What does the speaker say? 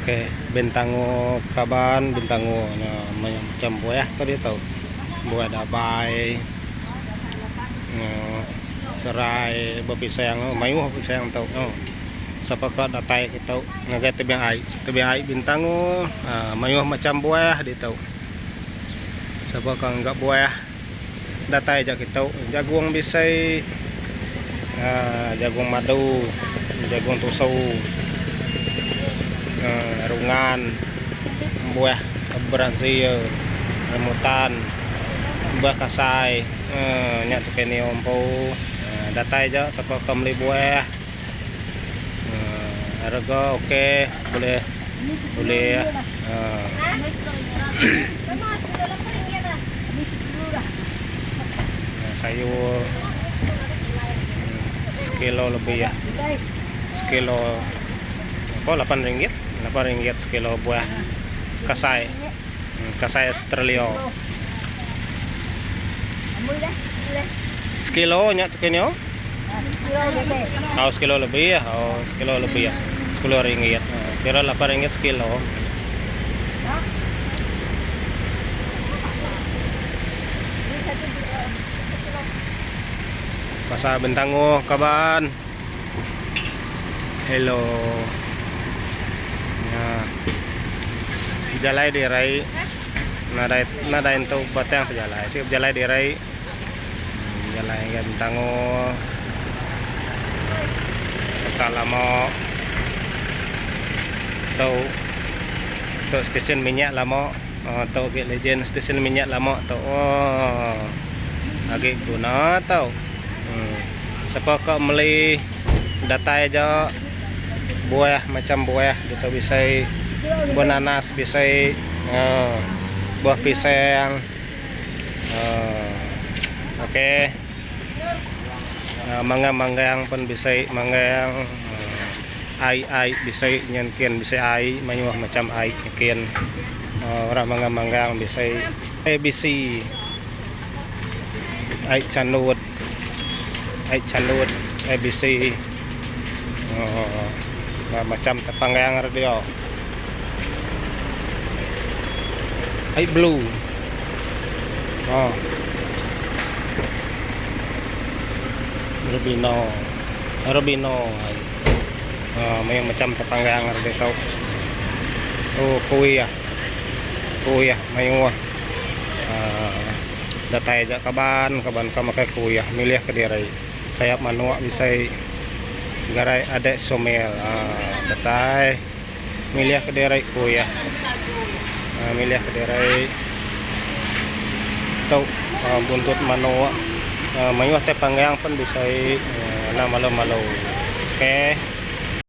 Oke, bentango kaban, bentango macam buah tadi tahu. Buah dabai, serai, babi sayang, mayu babi sayang tahu. Sapaka datai kita ngagai tebing ai bentango, mayu macam buah di tahu. Sapaka enggak buah datai aja kita jagung bisai, jagung madu, jagung tusau, rungan, buah Brazil, remutan, buah kasai, nyak tu kene ompo, datai aja siapa beli buah, harga oke, boleh ya. Sayur sekilo lebih ya, sekilo apa 8 ringgit sekilo buah kasai, kasai Australia sekilo nyak tu kene sekilo lebih ya, sekilo lebih ya, 10 ringgit, kira 8 ringgit sekilo. Pasar Bentango kaban. Hello. Ya. Jalai di rai. Nada itu batang sejalai. Sip jalai di rai. Jalai ke Bentango. Salamo. Tuh stasiun minyak lama. Tuh ke legend stasiun minyak lama tuh. Lagi guna tau. Siapa kau beli datai aja buah macam buah kita bisa buah nanas, bisa buah pisang, oke. Mangga yang pun bisa, mangga yang ai bisa nyankian, bisa ai manyuah macam ai nyankian, orang mangga yang bisa ABC ai canut ABC, macam tepanggang radio ai blue, Rubino, macam tepanggang radio tahu. Kuih ya, mayu datai aja kaban makai kuih milih ke dirai sayap manuak bisa garai ada somel, datai milih ke dirai kuih milih ke dirai tau buntut manuak mayu teh panggang pun bisa malu oke.